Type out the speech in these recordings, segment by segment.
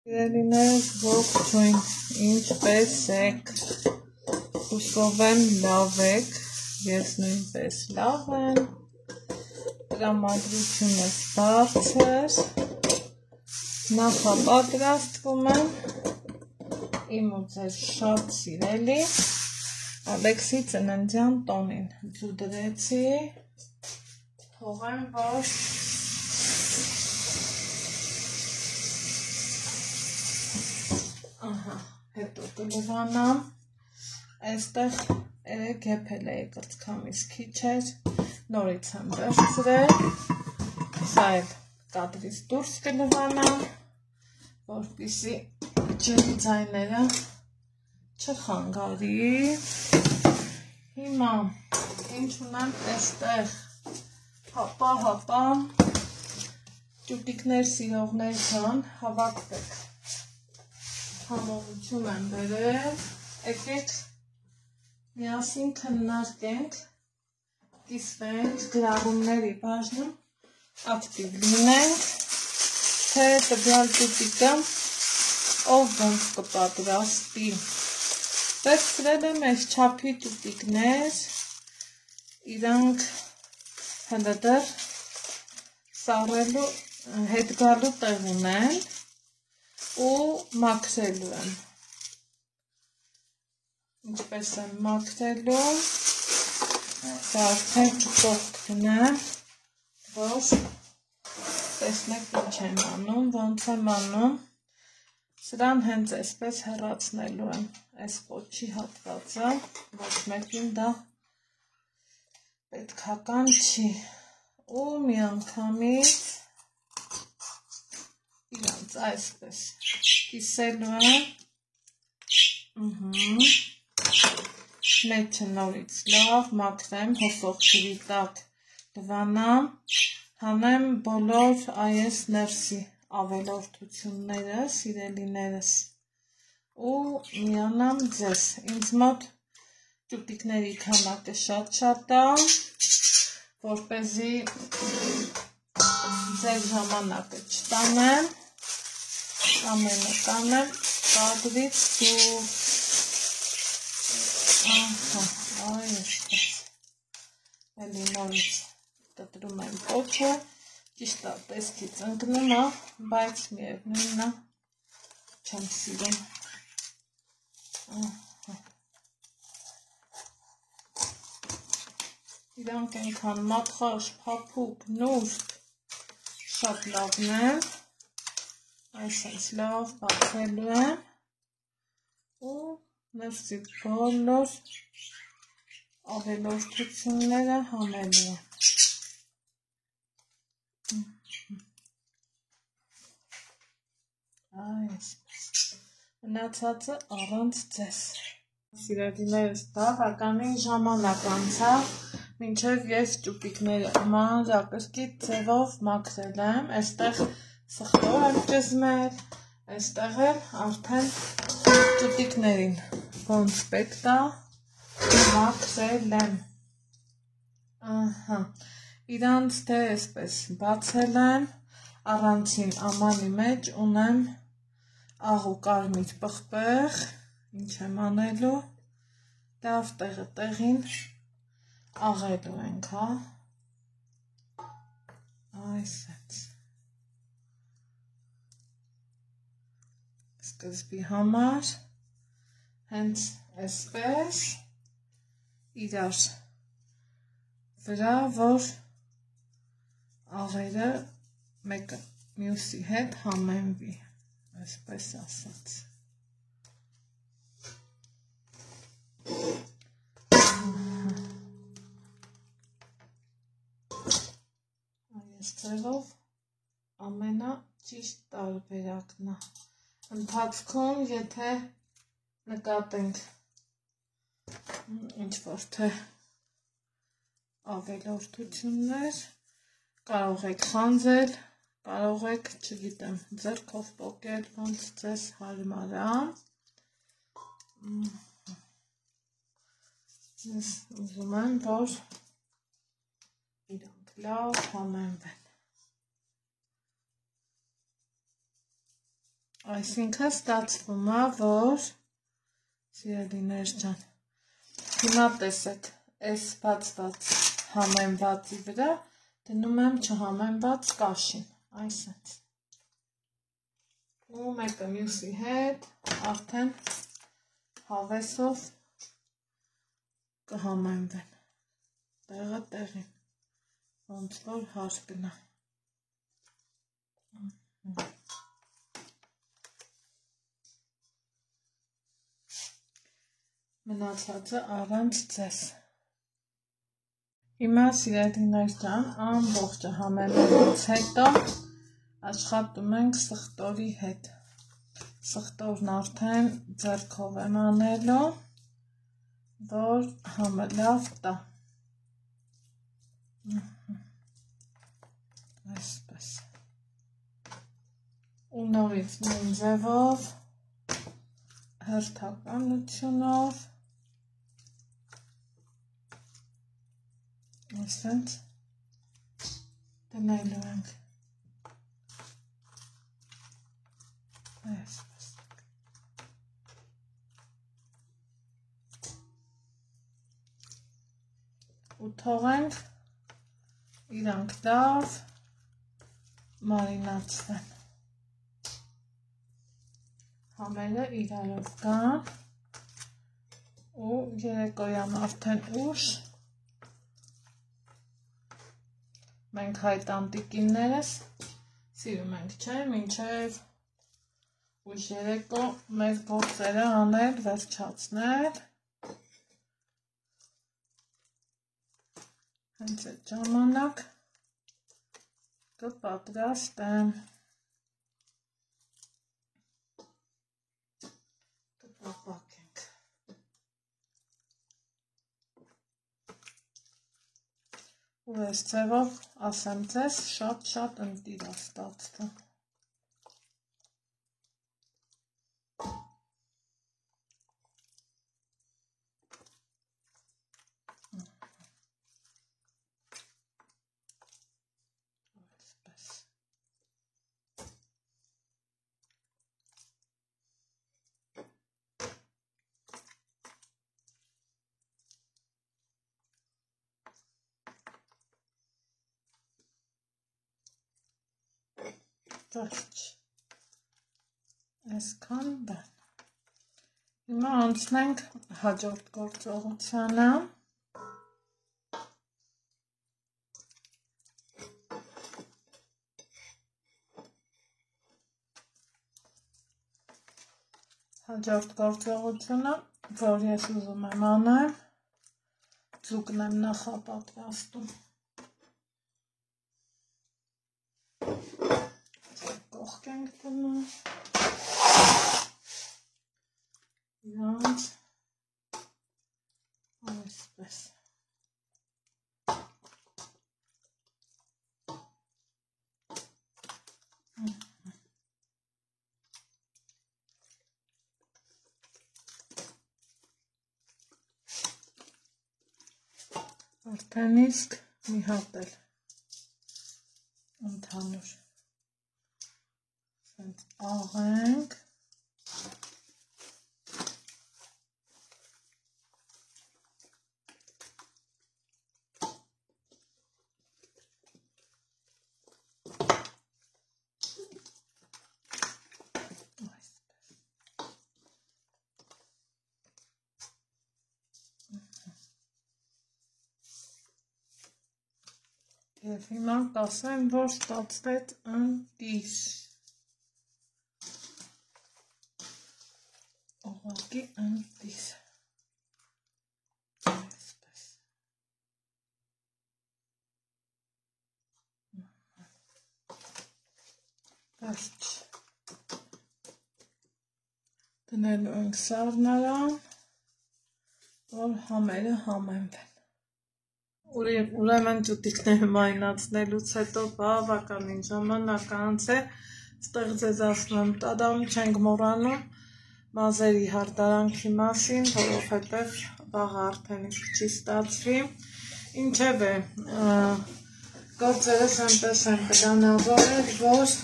Սիրելիներս ողջույն, ինչպես եք, հուսով եմ լավ եք, ես նույնպես լավ եմ, տրամադրությունս բարձր, նախապատրաստվում եմ, իմ ու ձեր շատ սիրելի Ալեքսի ծննդյան տոնին, ձու դրեցի, թողեմ, որ հետո կլվանամ, այստեղ երեք եփել էի կրծքամիս քիչ էր, նորից եմ վերցրել, սա էլ կադրից դուրս կլվանամ, որպեսզի ջրի ձայները չխանգարի, հիմա ինչ ունեմ այստեղ, հապա, ճուտիկներ սիրողներ ջան, հավաքվեք, համոզություն եմ բերել, եկեք միասին քննարկենք, կիսվենք, գրառումների բաժնում ակտիվ լինենք, թե տվյալ ճուտիկը ով ոնց կպատրաստի, վերցրել եմ այս չափի ճուտիկներ, իրանք հələ դեռ սառելու հետ գալու տեղ ունեն ու մաքրելու եմ, ինչպես եմ մաքրելու, սա արդեն ճուտոքն է, որ տեսնեք ինչ եմ անում, ոնց եմ անում, սրան հենց այսպես հեռացնելու եմ, այս պոչի հատվածը, ոչ մեկին դա պետքական չի, ու միանգամից իրանց այսպես կիսելու եմ, մեջը նորից լավ մաքրեմ, հոսող ջրի տակ լվանամ, հանեմ բոլոր այս ներսի ավելորդությունները, սիրելիներս, ու միանամ ձեզ, ինձ մոտ ճուտիկների քանակը շատ է, որպեսզի ձեր ժամանակը չտանեմ, ամենը կանեմ կադրից դուրս, այսպես, էլի նորից կտրում եմ պոչը, ճիշտ է տեսքից ընկնում է, բայց միևնույնն է, չեմ սիրում, իրանք այնքան մատխաշ, փափուկ, նուրբ, շատ լավն են, այսպես լավ բացելու եմ ու ներսի բոլոր ավելորդությունները հանելու եմ, այսպես, մնացածը առանց ձեզ, սիրելիներս բավականին ժամանակ անցավ, մինչև ես ճուտիկները մանրակրկիտ ձևով մաքրել եմ, այստեղ սխտոր եմ ճզմել, այստեղ էլ արդեն ճուտիկներին ոնց պետք է մաքրել եմ, իրանց թե այսպես բացել եմ, առանցին ամանի մեջ ունեմ աղ ու կարմիր պղպեղ, ինչ եմ անելու, լավ տեղը տեղին աղելու ենք, այսպես, սկզբի համար, հենց այսպես, իրար վրա, որ աղերը մեկը մյուսի հետ համենվի, այսպես ասած, այս ձևով ամենաճիշտ տարբերակն է, ընթացքում եթե նկատենք ինչ-որ թե ավելորդություններ, կարող եք խանձել, կարող եք, չգիտեմ, ձեռքով պոկել, ոնց ձեզ հարմար է, ես ուզում եմ, որ իրանք լավ համենվեն, Այսինքն ստացվում է, որ սիրելիներ ջան, հիմա տեսեք, այս բացված համեմվածի վրա դնում եմ չհամեմված կաշին, այսպես։ Ու մեկը մյուսի հետ արդեն հավեսով կհամեմվեն, տեղը տեղին, ոնց որ հարկն է։ Մնացածը առանց ձեզ։ Հիմա սիրելիներ ջան, ամբողջը համեմելուց հետո աշխատում ենք սխտորի հետ։ Սխտորն արդեն ձեռքով եմ անելու, որ համը լավ տա։ Այսպես։ Ու նորից նույն ձևով, հերթականությունով, այսպես դնելու ենք։ Այսպես։ Ու թողենք իրանք լավ մարինացվեն։ Համերը իրարով կան ու երեկոյան արդեն ուշ մենք հայտ անտիկիններս սիրում ենք, չէ, մինչև ուշ երեկո մեր գործերը անել, վերջացնել։ Հենց այդ ժամանակ կպատրաստեմ։ Կպապակենք։ Ու այս ձևով, ասեմ ձեզ, շատ ընտիր է ստացվում։ Վերջ, այսքան բան։ Հիմա անցնենք հաջորդ գործողությանը։ Հաջորդ գործողությունը, որ ես ուզում եմ անեմ, ձուկն եմ նախապատրաստում։ Կողք ենք դնում, իրանց, այսպես։ Արդեն իսկ մի հատ էլ ընդհանուր սենց աղենք, և հիմա կասեմ, որ ստացվեց ընտիր, ուղղակի ընտիր, այսպես, վերջ, դնելու ենք սառնարան, որ համերը համեմվեն։ Ուրեմն ճուտիկները մարինացնելուց հետո բավականին ժամանակ անց է, ստեղ ձեզ ասում եմ, տադամ չենք մոռանում մազերի հարդարանքի մասին, որովհետև վաղը արդեն իսկ չի ստացվի։ Ինչևէ, գործերս այնպես են պլանավորել, որ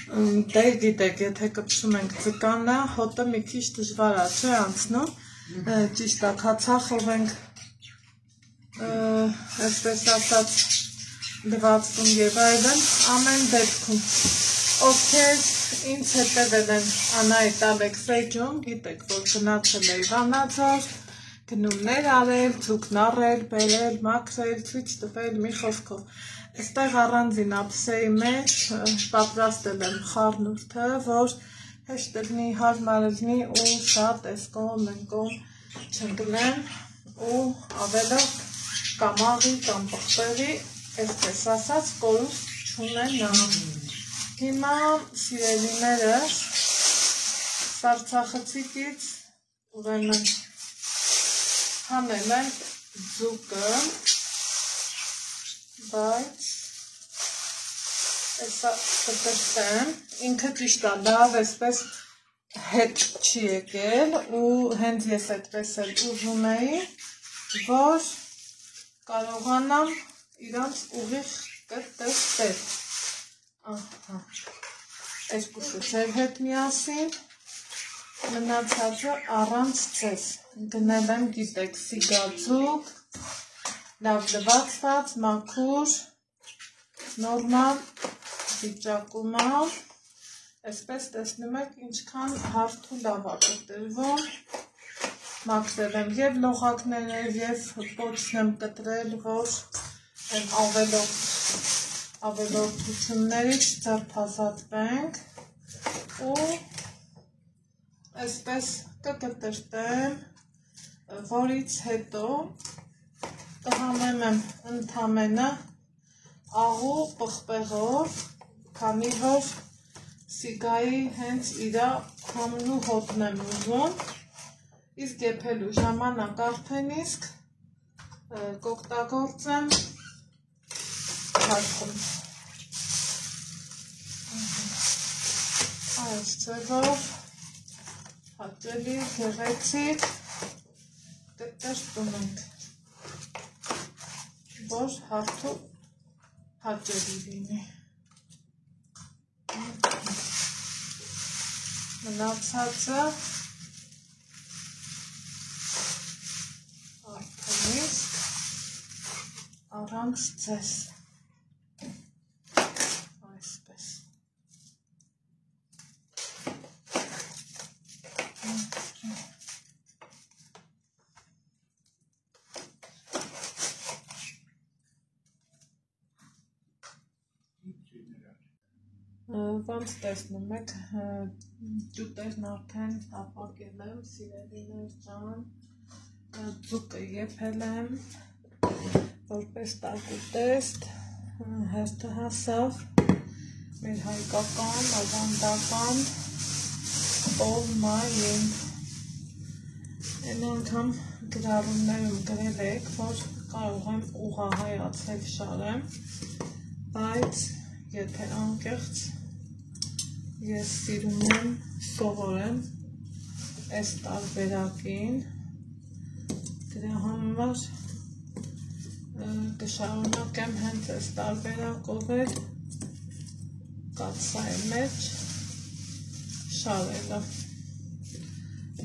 Դե գիտեք, եթե կպչում ենք ձկանը, հոտը մի քիչ դժվար է, չէ՞ անցնում, ճիշտ է, քացախով ենք, այսպես ասած, դվածքում եւ այլն, ամեն դեպքում, ովքեր ինձ հետևել են Անահիտ Ալեքսեյջում, գիտեք, որ գնացել էի Վանաձոր, գնումներ արել, ձուկն առել, բերել, մաքրել, ցույց տվել, մի խոսքով։ Այստեղ առանձին ափսեի մեջ պատրաստել եմ խառնուրդը, որ հեշտ լինի, հարմար լինի ու շատ էսկոմ, մենկոմ չընկնեն ու ավելով կամ աղի, կամ պղպեղի, այսպես ասած, կորուստ չունենան։ Հիմա սիրելիներս սառցախցիկից ուրեմն հանել եմ ձուկը, բայց Էսա կտրտեմ, ինքը ճիշտ է, լավ այսպես հետ չի եկել ու հենց ես այդպես էլ ուզում էի, որ կարողանամ իրանց ուղիղ կտրտել։ Ահա, երկուսը ձեր հետ միասին, մնացածը առանց ձեզ։ Գնել եմ, գիտեք, սիգաձուկ, լավ լվացված, մաքուր, նորմալ վիճակում է, այսպես տեսնում եք ինչքան հարթ ու լավ է կտրվում, մաքրել եմ և լողակները, և պոչն եմ կտրել, որ ավելորդություններից ձերբազատվենք ու այսպես կկտրտեմ, որից հետո կհանեմ եմ ընդամենը աղու պղպեղով, քանի որ սիգայի հենց իրա համն ու հոտն եմ ուզում, իսկ եփելու ժամանակ արդեն իսկ կօգտագործեմ հաշվում։ Այս ձևով հաճելի, գեղեցիկ կտրտում ենք, որ հարթ ու հաճելի լինի։ Մնացածը արդեն իսկ առանց ձեզ, այսպես։ Ոնց տեսնում եք, ջուտերն արդեն տապակել եմ, սիրելիներ ջան, ձուկը եփել եմ, որպես տակուտեստ, հերթը հասավ մեր հայկական, ավանդական տոլմային։ Այն անգամ գրառումներում գրել եք, որ կարող եմ ուղղահայացել շարեմ, բայց եթե անկեղծ ես սիրում եմ սովորեմ այս տարբերակին, դրա համար կշարունակեմ հենց այս տարբերակով էլ կաթսայի մեջ շարելը։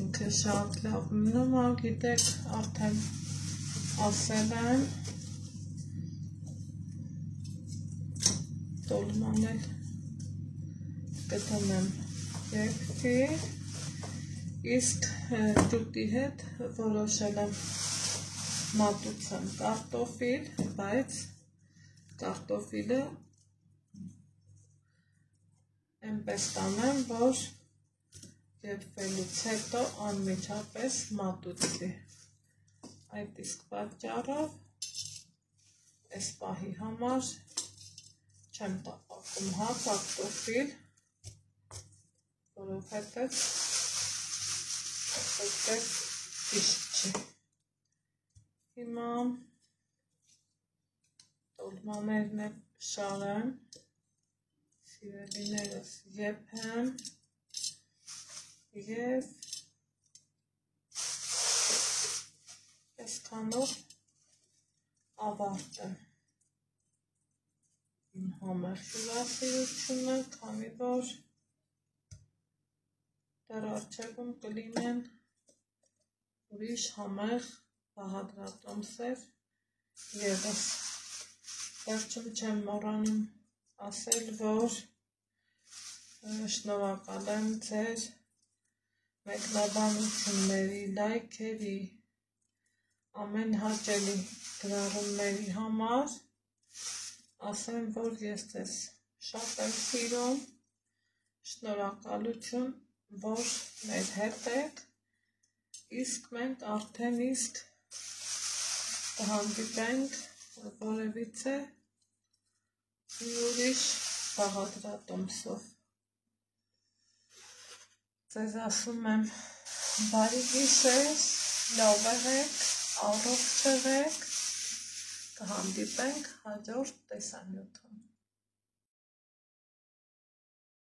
Ինքը շատ լավ մնում է, գիտեք, արդեն ասել եմ, տոլման էլ կդնեմ երկրի, իսկ ջուտի հետ որոշել եմ մատուցեմ կարտոֆիլ, բայց կարտոֆիլը այնպես տանեմ, որ եփվելուց հետո անմիջապես մատուցի։ Այդ իսկ պատճառով այս պահի համար չեմ տապակում կարտոֆիլ, որովհետև այդպես ճիշտ չի։ Հիմա տոլմաներն էլ շարեմ, սիրելիներս եփեմ և այսքանով ավարտեմ իմ համեղ հյուրասիրությունը, քանի որ դեռ առջևում կլինեն ուրիշ համեղ բաղադրատոմսեր ևս։ Վերջում չեմ մոռանում ասել, որ շնորհակալ եմ ձեր մեկնաբանությունների, լայքերի, ամեն հաճելի գրառումների համար, ասեմ, որ ես ձեզ շատ եմ սիրում, շնորհակալություն, որ մեր հետ եք, իսկ մենք արդեն իսկ կհանդիպենք որևիցե ուրիշ բաղադրատոմսով։ Ձեզ ասում եմ բարի գիշեր, լավ եղեք, առողջ եղեք, կհանդիպենք հաջորդ տեսանյութում։